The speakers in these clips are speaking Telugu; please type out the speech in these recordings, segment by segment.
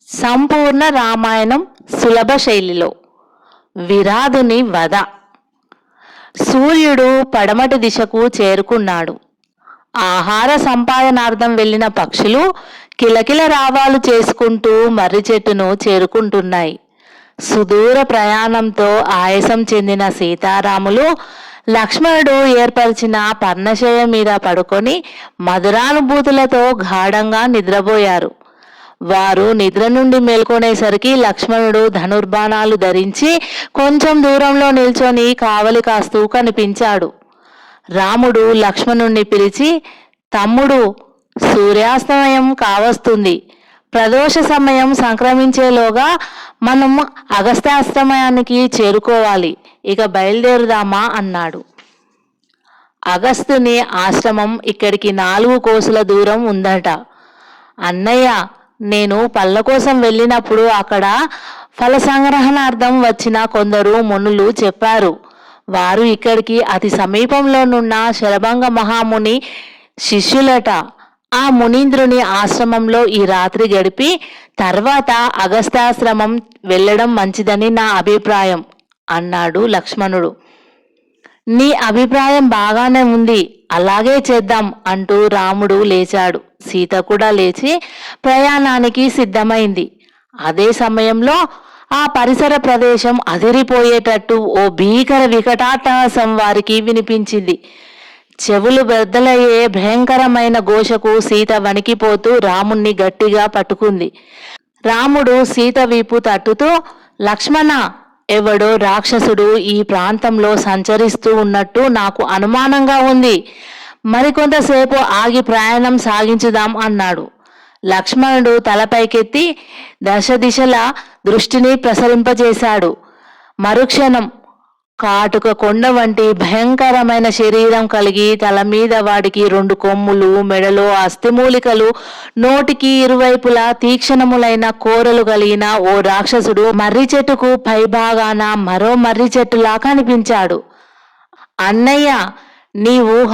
సంపూర్ణ రామాయణం సులభ శైలిలో విరాధుని వధ. సూర్యుడు పడమటి దిశకు చేరుకున్నాడు. ఆహార సంపాదనార్థం వెళ్ళిన పక్షులు కిలకిల రావాలు చేసుకుంటూ మర్రి చెట్టును చేరుకుంటున్నాయి. సుదూర ప్రయాణంతో ఆయాసం చెందిన సీతారాములు లక్ష్మణుడు ఏర్పరిచిన పర్ణశయ మీద పడుకొని మధురానుభూతులతో గాఢంగా నిద్రపోయారు. వారు నిద్ర నుండి మేల్కొనేసరికి లక్ష్మణుడు ధనుర్బాణాలు ధరించి కొంచెం దూరంలో నిల్చొని కావలి కాస్తూ కనిపించాడు. రాముడు లక్ష్మణుణ్ణి పిలిచి, తమ్ముడు, సూర్యాస్తమయం కావస్తుంది. ప్రదోష సమయం సంక్రమించేలోగా మనం అగస్త్యాస్తమయానికి చేరుకోవాలి. ఇక బయలుదేరుదామా అన్నాడు. అగస్త్యుని ఆశ్రమం ఇక్కడికి 4 కోసుల దూరం ఉందట. అన్నయ్య, నేను పళ్ళ కోసం వెళ్ళినప్పుడు అక్కడ ఫల సంగ్రహణార్థం వచ్చిన కొందరు మునులు చెప్పారు. వారు ఇక్కడికి అతి సమీపంలోనున్న శరభంగ మహాముని శిష్యులట. ఆ మునీంద్రుని ఆశ్రమంలో ఈ రాత్రి గడిపి తర్వాత అగస్త్యాశ్రమం వెళ్ళడం మంచిదని నా అభిప్రాయం అన్నాడు లక్ష్మణుడు. నీ అభిప్రాయం బాగానే ఉంది, అలాగే చేద్దాం అంటూ రాముడు లేచాడు. సీత కూడా లేచి ప్రయాణానికి సిద్ధమైంది. అదే సమయంలో ఆ పరిసర ప్రదేశం అదిరిపోయేటట్టు ఓ భీకర వికటాట్టహాసం వారికి వినిపించింది. చెవులు బెద్దలయ్యే భయంకరమైన ఘోషకు సీత వణికిపోతూ రాముణ్ణి గట్టిగా పట్టుకుంది. రాముడు సీత వీపు తట్టుతూ, లక్ష్మణ, ఎవడో రాక్షసుడు ఈ ప్రాంతంలో సంచరిస్తూ ఉన్నట్టు నాకు అనుమానంగా ఉంది. మరికొంతసేపు ఆగి ప్రయాణం సాగించుదాం అన్నాడు. లక్ష్మణుడు తలపైకెత్తి దశ దిశల దృష్టిని ప్రసరింపజేశాడు. మరుక్షణం కాటుక కొండ వంటి భయంకరమైన శరీరం కలిగి తల మీద వాడికి 2 కొమ్ములు, మెడలో అస్థిమూలికలు, నోటికి ఇరువైపులా తీక్షణములైన కోరలు కలిగిన ఓ రాక్షసుడు మర్రి చెట్టుకు పైభాగాన మరో మర్రి చెట్టులా కనిపించాడు. అన్నయ్య, నీ ఊహ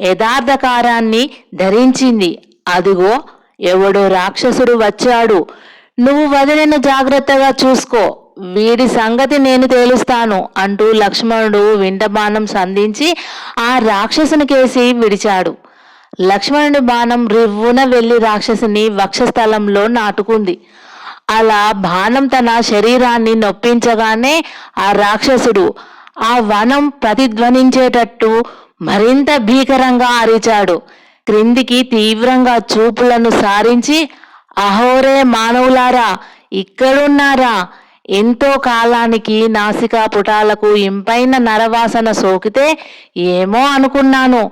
యథార్థకారాన్ని ధరించింది. అదిగో ఎవడో రాక్షసుడు వచ్చాడు. నువ్వు వదినను జాగ్రత్తగా చూసుకో, వీడి సంగతి నేను తేలుస్తాను అంటూ లక్ష్మణుడు వింటబాణం సంధించి ఆ రాక్షసుని కేసి విడిచాడు. లక్ష్మణుడి బాణం రివ్వున వెళ్లి రాక్షసుని వక్షస్థలంలో నాటుకుంది. అలా బాణం తన శరీరాన్ని నొప్పించగానే ఆ రాక్షసుడు ఆ వనం ప్రతిధ్వనించేటట్టు మరింత భీకరంగా అరిచాడు. క్రిందికి తీవ్రంగా చూపులను సారించి, అహోరే మానవులారా, ఇక్కడున్నారా? ఎంతో కాలానికి నాసికా పుటాలకు ఇంపైన నరవాసన సోకితే ఏమో అనుకున్నాను.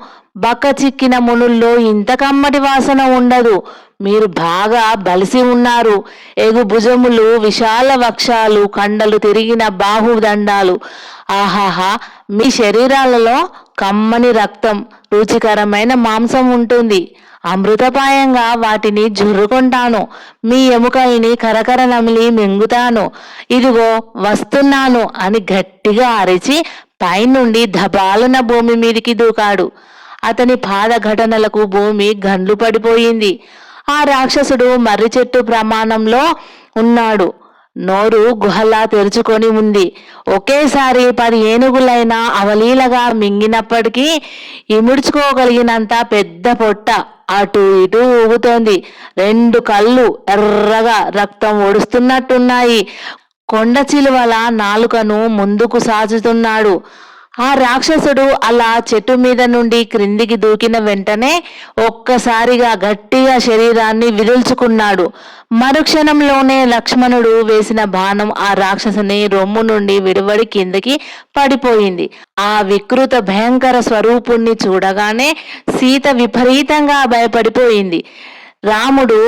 బక్క చిక్కిన మునుల్లో ఇంత కమ్మటి వాసన ఉండదు. మీరు బాగా బలిసి ఉన్నారు. ఎగు భుజములు, విశాల వక్షాలు, కండలు తిరిగిన బాహుదండాలు. ఆహాహా, మీ శరీరాలలో కమ్మని రక్తం, రుచికరమైన మాంసం ఉంటుంది. అమృతపాయంగా వాటిని జుర్రుకుంటాను. మీ ఎముకల్ని కరకర నమిలి మింగుతాను. ఇదిగో వస్తున్నాను అని గట్టిగా అరిచి పైనుండి ధబాలున భూమి మీదికి దూకాడు. అతని పాద ఘటనలకు భూమి గండ్లు పడిపోయింది. ఆ రాక్షసుడు మర్రి చెట్టు ప్రమాణంలో ఉన్నాడు. నోరు గుహలా తెరుచుకొని ఉంది. ఒకేసారి 10 ఏనుగులైనా అవలీలగా మింగినప్పటికీ ఇముడ్చుకోగలిగినంత పెద్ద పొట్ట అటు ఇటు ఊగుతోంది. 2 కళ్ళు ఎర్రగా రక్తం ఒడుస్తున్నట్టున్నాయి. కొండ చిలువల నాలుకను ముందుకు సాచుతున్నాడు. ఆ రాక్షసుడు అలా చెట్టు మీద నుండి క్రిందికి దూకిన వెంటనే ఒక్కసారిగా గట్టిగా శరీరాన్ని విదుల్చుకున్నాడు. మరుక్షణంలోనే లక్ష్మణుడు వేసిన బాణం ఆ రాక్షసుని రొమ్ము నుండి విడివడి కిందకి పడిపోయింది. ఆ వికృత భయంకర స్వరూపుణ్ణి చూడగానే సీత విపరీతంగా భయపడిపోయింది. రాముడు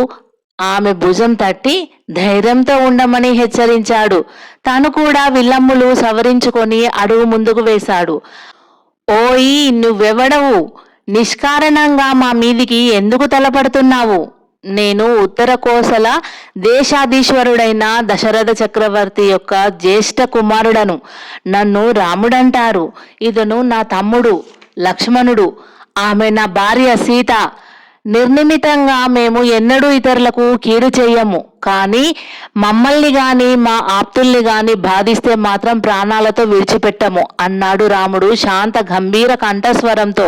ఆమె భుజం తట్టి ధైర్యంతో ఉండమని హెచ్చరించాడు. తను కూడా విల్లమ్ములు సవరించుకొని అడుగు ముందుకు వేశాడు. ఓయి, నువ్వెవడవు? నిష్కారణంగా మా మీదికి ఎందుకు తలపడుతున్నావు? నేను ఉత్తర కోసల దేశాధీశ్వరుడైన దశరథ చక్రవర్తి యొక్క జ్యేష్ఠ కుమారుడను. నన్ను రాముడంటారు. ఇతను నా తమ్ముడు లక్ష్మణుడు. ఆమె నా భార్య సీత. నిర్నిమితంగా మేము ఎన్నడూ ఇతరులకు కీడు చెయ్యము. కానీ మమ్మల్ని గాని మా ఆప్తుల్ని గాని బాధిస్తే మాత్రం ప్రాణాలతో విడిచిపెట్టము అన్నాడు రాముడు శాంత గంభీర కంఠస్వరంతో.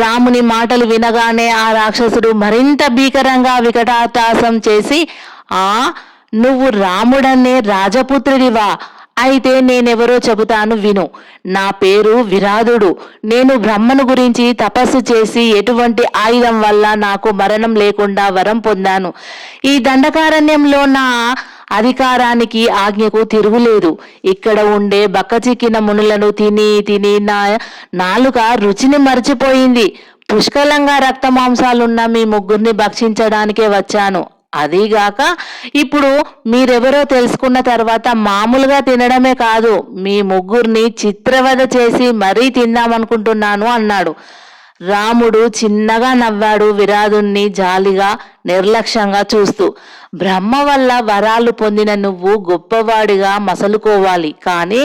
రాముని మాటలు వినగానే ఆ రాక్షసుడు మరింత భీకరంగా వికటాటాసం చేసి, ఆ నువ్వు రాముడనే రాజపుత్రుడివా? అయితే నేనెవరో చెబుతాను విను. నా పేరు విరాధుడు. నేను బ్రహ్మను గురించి తపస్సు చేసి ఎటువంటి ఆయుధం వల్ల నాకు మరణం లేకుండా వరం పొందాను. ఈ దండకారణ్యంలో నా అధికారానికి ఆజ్ఞకు తిరుగులేదు. ఇక్కడ ఉండే బక్కచిక్కిన మునులను తిని తిని నా నాలుక రుచిని మర్చిపోయింది. పుష్కలంగా రక్తమాంసాలున్న మీ ముగ్గురిని భక్షించడానికే వచ్చాను. అదీగాక ఇప్పుడు మీరెవరో తెలుసుకున్న తర్వాత మామూలుగా తినడమే కాదు, మీ ముగ్గురిని చిత్రవధ చేసి మరీ తిందామనుకుంటున్నాను అన్నాడు. రాముడు చిన్నగా నవ్వాడు, విరాధుణ్ణి జాలిగా నిర్లక్ష్యంగా చూస్తూ. బ్రహ్మ వల్ల వరాలు పొందిన నువ్వు గొప్పవాడిగా మసలుకోవాలి, కానీ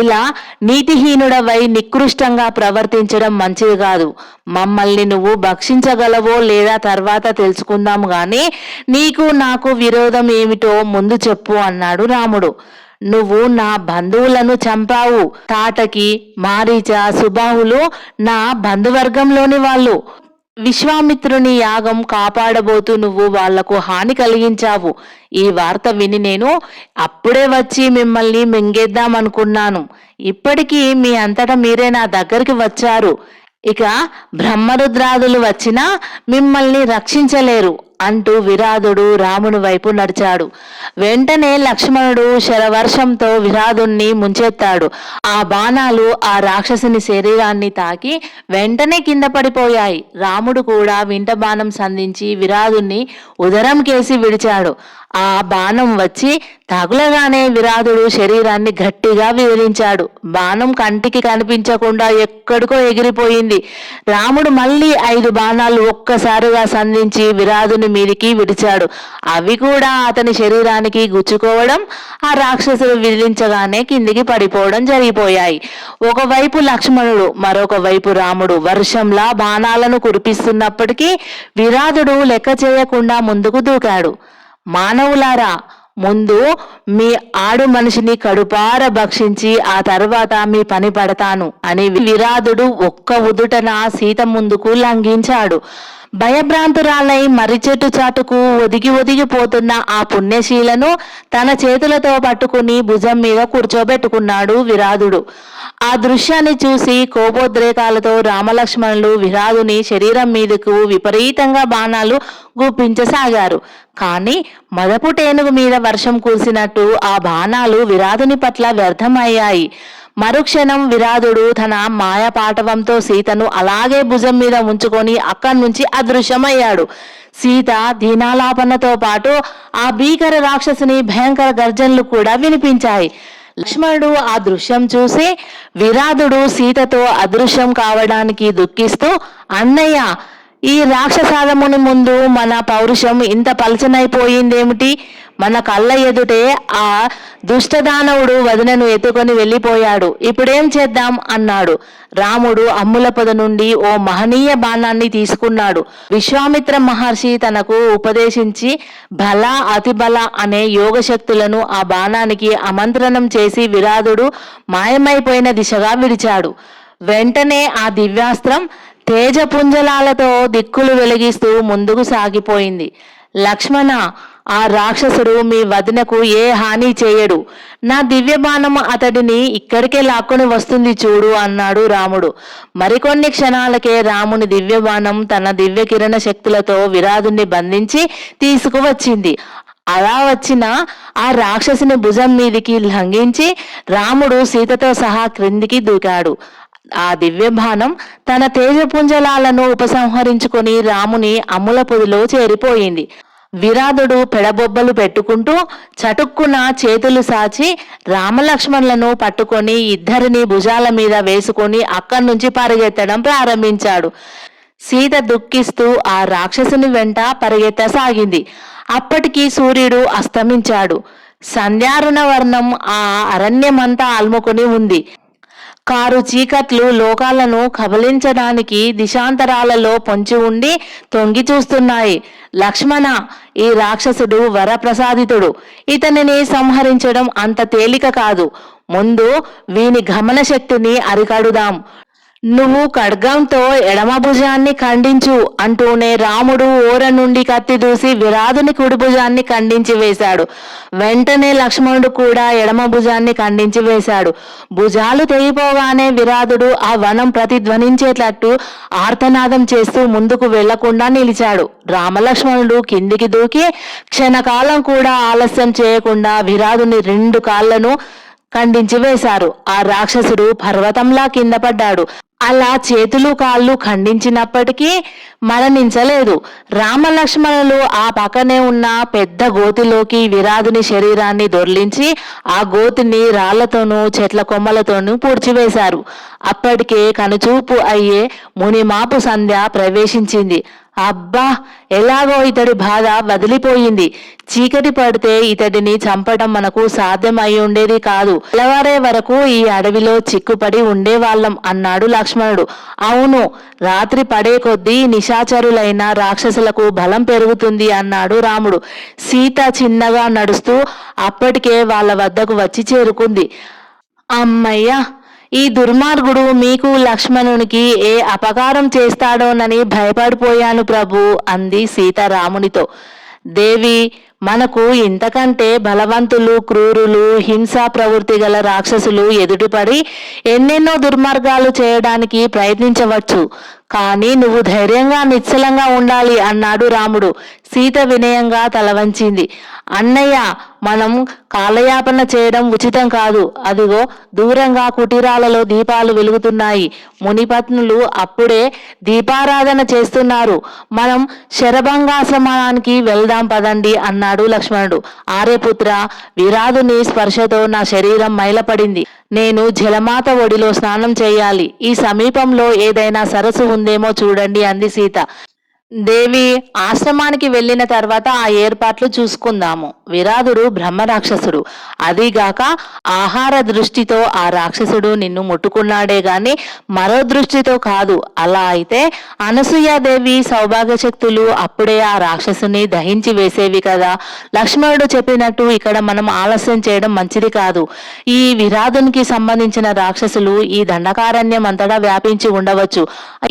ఇలా నీతిహీనుడవై నికృష్టంగా ప్రవర్తించడం మంచిది కాదు. మమ్మల్ని నువ్వు భక్షించగలవో లేదా తర్వాత తెలుసుకుందాం గాని నీకు నాకు విరోధం ఏమిటో ముందు చెప్పు అన్నాడు రాముడు. నువ్వు నా బంధువులను చంపావు. తాటకి, మారీచ, సుబాహులు నా బంధువర్గంలోని వాళ్ళు. విశ్వామిత్రుని యాగం కాపాడబోతూ నువ్వు వాళ్లకు హాని కలిగించావు. ఈ వార్త విని నేను అప్పుడే వచ్చి మిమ్మల్ని మింగేద్దామనుకున్నాను. ఇప్పటికీ మీ అంతటా మీరే నా దగ్గరికి వచ్చారు. ఇక బ్రహ్మరుద్రాదులు వచ్చినా మిమ్మల్ని రక్షించలేరు అంటూ విరాధుడు రాముని వైపు నడిచాడు. వెంటనే లక్ష్మణుడు శరవర్షంతో విరాధుణ్ణి ముంచెత్తాడు. ఆ బాణాలు ఆ రాక్షసుని శరీరాన్ని తాకి వెంటనే కింద పడిపోయాయి. రాముడు కూడా వింట బాణం సంధించి విరాధుణ్ణి ఉదరం కేసి విడిచాడు. ఆ బాణం వచ్చి తగులగానే విరాధుడు శరీరాన్ని గట్టిగా విదిలించాడు. బాణం కంటికి కనిపించకుండా ఎక్కడికో ఎగిరిపోయింది. రాముడు మళ్ళీ 5 బాణాలు ఒక్కసారిగా సంధించి విరాధుని మీదికి విడిచాడు. అవి కూడా అతని శరీరానికి గుచ్చుకోవడం, ఆ రాక్షసుడు విదిలించగానే కిందికి పడిపోవడం జరిగిపోయాయి. ఒకవైపు లక్ష్మణుడు, మరొక వైపు రాముడు వర్షంలా బాణాలను కురిపిస్తున్నప్పటికీ విరాధుడు లెక్క చేయకుండా ముందుకు దూకాడు. మానవులారా, ముందు మీ ఆడు మనిషిని కడుపార భక్షించి ఆ తర్వాత మీ పని పడతాను అని విరాధుడు ఒక్క ఉదుటన సీత ముందుకు లంఘించాడు. భయభ్రాంతురాలై మర్రి చెట్టు చాటుకు ఒదిగి ఒదిగిపోతున్న ఆ పుణ్యశీలను తన చేతులతో పట్టుకుని భుజం మీద కూర్చోబెట్టుకున్నాడు విరాధుడు. ఆ దృశ్యాన్ని చూసి కోపోద్రేకాలతో రామలక్ష్మణులు విరాధుని శరీరం మీదకు విపరీతంగా బాణాలు గుప్పించసాగారు. కానీ మదపు టేనుగు మీద వర్షం కురిసినట్టు ఆ బాణాలు విరాధుని పట్ల వ్యర్థమయ్యాయి. మరుక్షణం విరాధుడు తన మాయపాటవంతో సీతను అలాగే భుజం మీద ఉంచుకొని అక్కడి నుంచి అదృశ్యమయ్యాడు. సీత దీనాలాపనతో పాటు ఆ భీకర రాక్షసుని భయంకర గర్జనలు కూడా వినిపించాయి. లక్ష్మణుడు ఆ దృశ్యం చూసి విరాధుడు సీతతో అదృశ్యం కావడానికి దుఃఖిస్తూ, అన్నయ్య, ఈ రాక్షసాదముని ముందు మన పౌరుషం ఇంత పలచనైపోయిందేమిటి? మన కళ్ళ ఎదుటే ఆ దుష్టదానవుడు వదినను ఎత్తుకొని వెళ్ళిపోయాడు. ఇప్పుడేం చేద్దాం అన్నాడు. రాముడు అమ్ముల పొద నుండి ఓ మహనీయ బాణాన్ని తీసుకున్నాడు. విశ్వామిత్ర మహర్షి తనకు ఉపదేశించి బల అతిబల అనే యోగ శక్తులను ఆ బాణానికి ఆమంత్రణం చేసి విరాధుడు మాయమైపోయిన దిశగా విడిచాడు. వెంటనే ఆ దివ్యాస్త్రం తేజపుంజలాలతో దిక్కులు వెలిగిస్తూ ముందుకు సాగిపోయింది. లక్ష్మణ, ఆ రాక్షసుడు మీ వదినకు ఏ హాని చేయడు. నా దివ్య బాణం అతడిని ఇక్కడికే లాక్కొని వస్తుంది చూడు అన్నాడు రాముడు. మరికొన్ని క్షణాలకే రాముని దివ్య బాణం తన దివ్య కిరణ శక్తులతో విరాధుని బంధించి తీసుకువచ్చింది. అలా వచ్చిన ఆ రాక్షసుని భుజం మీదికి లంఘించి రాముడు సీతతో సహా క్రిందికి దూకాడు. ఆ దివ్యబాణం తన తేజపుంజలాలను ఉపసంహరించుకొని రాముని అమ్ముల పొదిలో చేరిపోయింది. విరాధుడు పెడబొబ్బలు పెట్టుకుంటూ చటుక్కున చేతులు సాచి రామలక్ష్మణులను పట్టుకొని ఇద్దరిని భుజాల మీద వేసుకొని అక్కడి నుంచి పరిగెత్తడం ప్రారంభించాడు. సీత దుఃఖిస్తూ ఆ రాక్షసుని వెంట పరిగెత్తసాగింది. అప్పటికి సూర్యుడు అస్తమించాడు. సంధ్యారుణ వర్ణం ఆ అరణ్యమంతా అలుముకొని ఉంది. కారు చీకట్లు లోకాలను కబలించడానికి దిశాంతరాలలో పొంచి ఉండి తొంగి చూస్తున్నాయి. లక్ష్మణ, ఈ రాక్షసుడు వరప్రసాదితుడు. ఇతనిని సంహరించడం అంత తేలిక కాదు. ముందు వీని గమన శక్తిని అరికడుదాం. నువ్వు ఖడ్గంతో ఎడమ భుజాన్ని ఖండించు అంటూనే రాముడు ఓర నుండి కత్తి దూసి విరాధుని కుడి భుజాన్ని ఖండించి వేశాడు. వెంటనే లక్ష్మణుడు కూడా ఎడమ భుజాన్ని ఖండించి వేశాడు. భుజాలు తెగిపోగానే విరాధుడు ఆ వనం ప్రతిధ్వనించేటట్టు ఆర్తనాదం చేస్తూ ముందుకు వెళ్లకుండా నిలిచాడు. రామలక్ష్మణుడు కిందికి దూకి క్షణకాలం కూడా ఆలస్యం చేయకుండా విరాధుని 2 కాళ్లను ఖండించి వేశారు. ఆ రాక్షసుడు పర్వతంలా కింద పడ్డాడు. అలా చేతులు కాళ్ళు ఖండించినప్పటికీ మరణించలేదు. రామలక్ష్మణులు ఆ పక్కనే ఉన్న పెద్ద గోతిలోకి విరాధుని శరీరాన్ని దొర్లించి ఆ గోతిని రాళ్లతోనూ చెట్ల కొమ్మలతోనూ పూడ్చివేశారు. అప్పటికే కనుచూపు అయ్యే మునిమాపు సంధ్య ప్రవేశించింది. అబ్బా, ఎలాగో ఇతడి బాధ వదిలిపోయింది. చీకటి పడితే ఇతడిని చంపడం మనకు సాధ్యం అయి ఉండేది కాదు. తెల్లవారే వరకు ఈ అడవిలో చిక్కుపడి ఉండేవాళ్ళం అన్నాడు లక్ష్మణుడు. అవును, రాత్రి పడే కొద్దీ నిశాచరులైన రాక్షసులకు బలం పెరుగుతుంది అన్నాడు రాముడు. సీత చిన్నగా నడుస్తూ అప్పటికే వాళ్ళ వద్దకు వచ్చి చేరుకుంది. అమ్మయ్య, ఈ దుర్మార్గుడు మీకు లక్ష్మణునికి ఏ అపకారం చేస్తాడోనని భయపడిపోయాను ప్రభు అంది సీత రామునితో. దేవి, మనకు ఇంతకంటే బలవంతులు, క్రూరులు, హింసా ప్రవృత్తి గల రాక్షసులు ఎదుటిపడి ఎన్నెన్నో దుర్మార్గాలు చేయడానికి ప్రయత్నించవచ్చు. కానీ నువ్వు ధైర్యంగా నిశ్చలంగా ఉండాలి అన్నాడు రాముడు. సీత వినయంగా తల వంచింది. అన్నయ్య, మనం కాలయాపన చేయడం ఉచితం కాదు. అదిగో దూరంగా కుటీరాలలో దీపాలు వెలుగుతున్నాయి. మునిపత్నులు అప్పుడే దీపారాధన చేస్తున్నారు. మనం శరభంగాశ్రమానికి వెళ్దాం పదండి అన్నాడు లక్ష్మణుడు. ఆర్యపుత్ర, విరాధుని స్పర్శతో నా శరీరం మైలపడింది. నేను జలమాత ఒడిలో స్నానం చేయాలి. ఈ సమీపంలో ఏదైనా సరస్సు ఉందేమో చూడండి అంది సీత. దేవి, ఆశ్రమానికి వెళ్ళిన తర్వాత ఆ ఏర్పాట్లు చూసుకుందాము. విరాధుడు బ్రహ్మరాక్షసుడు. అదిగాక ఆహార దృష్టితో ఆ రాక్షసుడు నిన్ను ముట్టుకున్నాడే గాని మరో దృష్టితో కాదు. అలా అయితే అనసూయాదేవి సౌభాగ్య శక్తులు అప్పుడే ఆ రాక్షసుని దహించి వేసేవి కదా. లక్ష్మణుడు చెప్పినట్టు ఇక్కడ మనం ఆలస్యం చేయడం మంచిది కాదు. ఈ విరాధునికి సంబంధించిన రాక్షసులు ఈ దండకారణ్యం అంతటా వ్యాపించి ఉండవచ్చు.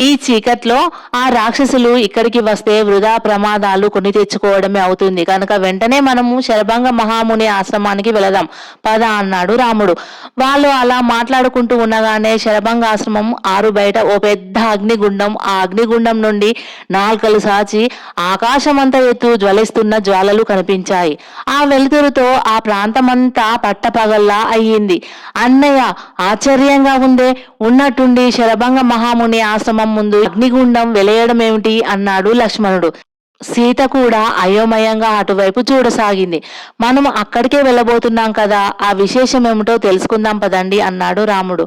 ఈ చీకట్లో ఆ రాక్షసులు ఇక్కడికి వస్తే వృధా ప్రమాదాలు కొని తెచ్చుకోవడమే అవుతుంది. కనుక వెంటనే మనము శరభంగ మహాముని ఆశ్రమానికి వెళదాం పద అన్నాడు రాముడు. వాళ్ళు అలా మాట్లాడుకుంటూ ఉండగానే శరభంగ ఆశ్రమం ఆరు బయట ఓ పెద్ద అగ్నిగుండం, ఆ అగ్నిగుండం నుండి నాల్కలు సాచి ఆకాశమంతా ఎత్తు జ్వలిస్తున్న జ్వాలలు కనిపించాయి. ఆ వెలుతురుతో ఆ ప్రాంతమంతా పట్టపగల్లా అయ్యింది. అన్నయ్య, ఆశ్చర్యంగా ఉందే, ఉన్నట్టుండి శరభంగ మహాముని ఆశ్రమం ముందు అగ్నిగుండం వెలయడం ఏమిటి అన్నాడు లక్ష్మణుడు. సీత కూడా అయోమయంగా అటువైపు చూడసాగింది. మనం అక్కడికే వెళ్ళబోతున్నాం కదా, ఆ విశేషం ఏమిటో తెలుసుకుందాం పదండి అన్నాడు రాముడు.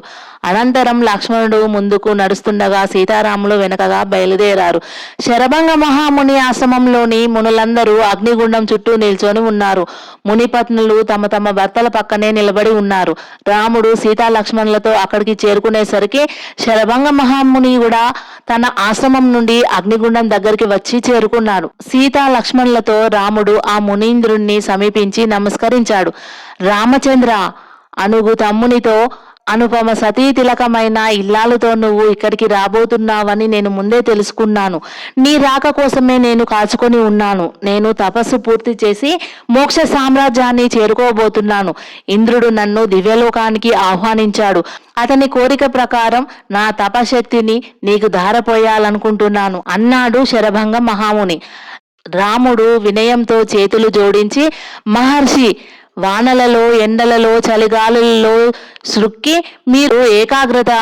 అనంతరం లక్ష్మణుడు ముందుకు నడుస్తుండగా సీతారాములు వెనకగా బయలుదేరారు. శరభంగ మహాముని ఆశ్రమంలోని మునులందరూ అగ్నిగుండం చుట్టూ నిల్చొని ఉన్నారు. మునిపత్నులు తమ తమ భర్తల పక్కనే నిలబడి ఉన్నారు. రాముడు సీతా లక్ష్మణులతో అక్కడికి చేరుకునేసరికి శరభంగ మహాముని కూడా తన ఆశ్రమం నుండి అగ్నిగుండం దగ్గరికి వచ్చి చేరుకున్నాడు. సీతా లక్ష్మణులతో రాముడు ఆ మునీంద్రుణ్ణి సమీపించి నమస్కరించాడు. రామచంద్ర, అనుగు తమ్మునితో అనుపమ సతీ తిలకమైన ఇల్లాలతో నువ్వు ఇక్కడికి రాబోతున్నావని నేను ముందే తెలుసుకున్నాను. నీ రాక కోసమే నేను కాచుకొని ఉన్నాను. నేను తపస్సు పూర్తి చేసి మోక్ష సామ్రాజ్యాన్ని చేరుకోబోతున్నాను. ఇంద్రుడు నన్ను దివ్యలోకానికి ఆహ్వానించాడు. అతని కోరిక ప్రకారం నా తపశక్తిని నీకు ధారపోయాలనుకుంటున్నాను అన్నాడు శరభంగ మహాముని. రాముడు వినయంతో చేతులు జోడించి, మహర్షి, వానలలో, ఎండలలో, చలిగాలులలో సృక్కి మీరు ఏకాగ్రత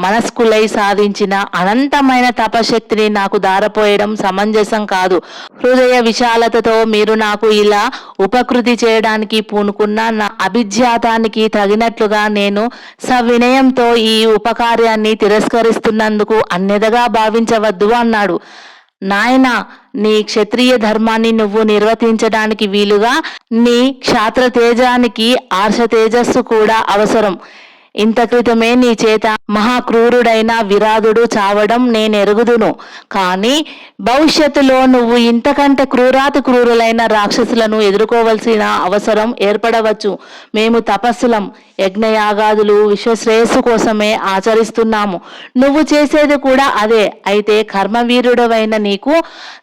మనస్కులై సాధించిన అనంతమైన తపశక్తిని నాకు దారపోయడం సమంజసం కాదు. హృదయ విశాలతతో మీరు నాకు ఇలా ఉపకృతి చేయడానికి పూనుకున్న నా అభిజ్ఞాతానికి తగినట్లుగా నేను సవినయంతో ఈ ఉపకార్యాన్ని తిరస్కరిస్తున్నందుకు అన్యథగా భావించవద్దు అన్నాడు. నాయన, నీ క్షత్రియ ధర్మాన్ని నువ్వు నిర్వర్తించడానికి వీలుగా నీ క్షాత్ర తేజానికి ఆర్ష తేజస్సు కూడా అవసరం. ఇంత క్రితమే నీ చేత మహాక్రూరుడైన విరాధుడు చావడం నేనెరుగుదును. కానీ భవిష్యత్తులో నువ్వు ఇంతకంటే క్రూరాతి క్రూరులైన రాక్షసులను ఎదుర్కోవలసిన అవసరం ఏర్పడవచ్చు. మేము తపస్సులం, యజ్ఞయాగాదులు విశ్వశ్రేయస్సు కోసమే ఆచరిస్తున్నాము. నువ్వు చేసేది కూడా అదే. అయితే కర్మవీరుడవైన నీకు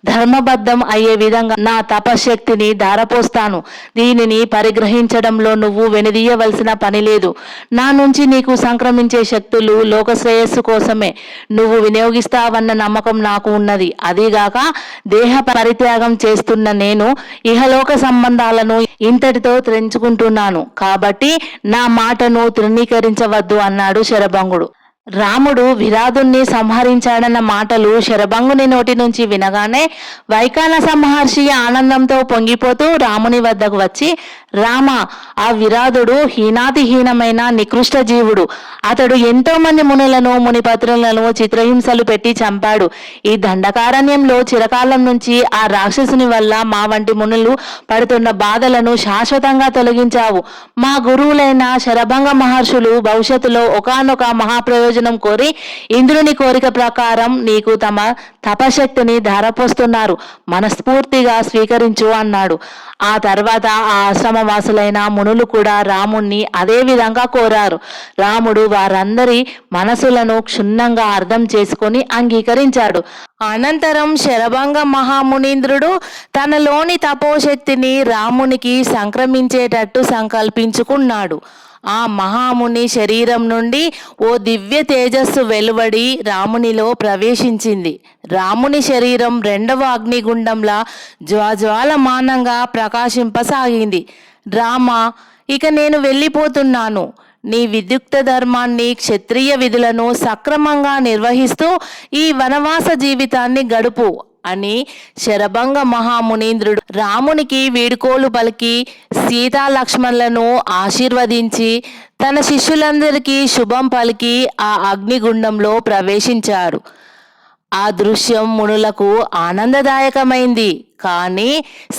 ధర్మబద్ధం అయ్యే విధంగా నా తపశ్శక్తిని ధారపోస్తాను. దీనిని పరిగ్రహించడంలో నువ్వు వెనుదీయవలసిన పని లేదు. నా నుంచి నీకు సంక్రమించే శక్తులు లోకశ్రేయస్సు కోసమే నువ్వు వినియోగిస్తావన్న నమ్మకం నాకు ఉన్నది. అదీగాక దేహ పరిత్యాగం చేస్తున్న నేను ఇహలోక సంబంధాలను ఇంతటితో తెంచుకుంటున్నాను. కాబట్టి నా మాటను తృణీకరించవద్దు అన్నాడు శరభంగుడు. రాముడు విరాధుణ్ణి సంహరించాడన్న మాటలు శరభంగుని నోటి నుంచి వినగానే వైఖానస మహర్షి ఆనందంతో పొంగిపోతూ రాముని వద్దకు వచ్చి, రామ, ఆ విరాధుడు హీనాతిహీనమైన నికృష్ట జీవుడు. అతడు ఎంతో మంది మునులను మునిపత్రులను చిత్రహింసలు పెట్టి చంపాడు. ఈ దండకారణ్యంలో చిరకాలం నుంచి ఆ రాక్షసుని వల్ల మా వంటి మునులు పడుతున్న బాధలను శాశ్వతంగా తొలగించావు. మా గురువులైన శరభంగ మహర్షులు భవిష్యత్తులో ఒకానొక మహాప్రయోజనం కోరి ఇంద్రుని కోరిక ప్రకారం నీకు తమ తపశక్తిని ధారపోస్తున్నారు. మనస్ఫూర్తిగా స్వీకరించు అన్నాడు. ఆ తర్వాత ఆ ఆశ్రమవాసులైన మునులు కూడా రాముణ్ణి అదే విధంగా కోరారు. రాముడు వారందరి మనసులను క్షుణ్ణంగా అర్థం చేసుకొని అంగీకరించాడు. అనంతరం శరభంగ మహామునీంద్రుడు తనలోని తపోశక్తిని రామునికి సంక్రమించేటట్టు సంకల్పించుకున్నాడు. ఆ మహాముని శరీరం నుండి ఓ దివ్య తేజస్సు వెలువడి రామునిలో ప్రవేశించింది. రాముని శరీరం రెండవ అగ్నిగుండంలా జ్వాజ్వాలమానంగా ప్రకాశింపసాగింది. రామ, ఇక నేను వెళ్ళిపోతున్నాను. నీ విద్యుక్త ధర్మాన్ని, క్షత్రియ విధులను సక్రమంగా నిర్వహిస్తూ ఈ వనవాస జీవితాన్ని గడుపు అని శరభంగ మహామునీంద్రుడు రామునికి వీడుకోలు పలికి సీతా లక్ష్మణులను ఆశీర్వదించి తన శిష్యులందరికీ శుభం పలికి ఆ అగ్నిగుండంలో ప్రవేశించారు. ఆ దృశ్యం మునులకు ఆనందదాయకమైంది. కానీ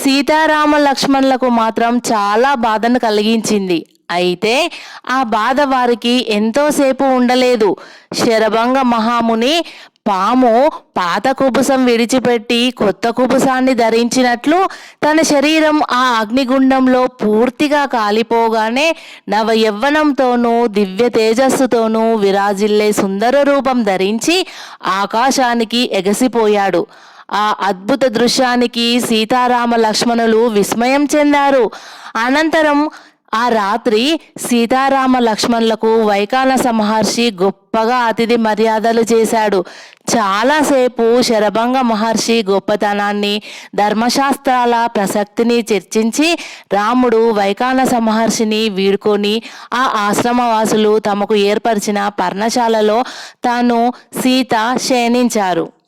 సీతారామ లక్ష్మణులకు మాత్రం చాలా బాధను కలిగించింది. అయితే ఆ బాధ వారికి ఎంతోసేపు ఉండలేదు. శరభంగ మహాముని పాము పాత కుబుసం విడిచిపెట్టి కొత్త కుబుసాన్ని ధరించినట్లు తన శరీరం ఆ అగ్నిగుండంలో పూర్తిగా కాలిపోగానే నవ యవ్వనంతోనూ దివ్య తేజస్సుతోనూ విరాజిల్లే సుందర రూపం ధరించి ఆకాశానికి ఎగసిపోయాడు. ఆ అద్భుత దృశ్యానికి సీతారామ లక్ష్మణులు విస్మయం చెందారు. అనంతరం ఆ రాత్రి సీతారామ లక్ష్మణులకు వైఖానస మహర్షి గొప్పగా అతిథి మర్యాదలు చేశాడు. చాలాసేపు శరభంగ మహర్షి గొప్పతనాన్ని, ధర్మశాస్త్రాల ప్రసక్తిని చర్చించి రాముడు వైఖానస మహర్షిని వీడుకొని ఆ ఆశ్రమవాసులు తమకు ఏర్పరిచిన పర్ణశాలలో తాను సీత శయనించారు.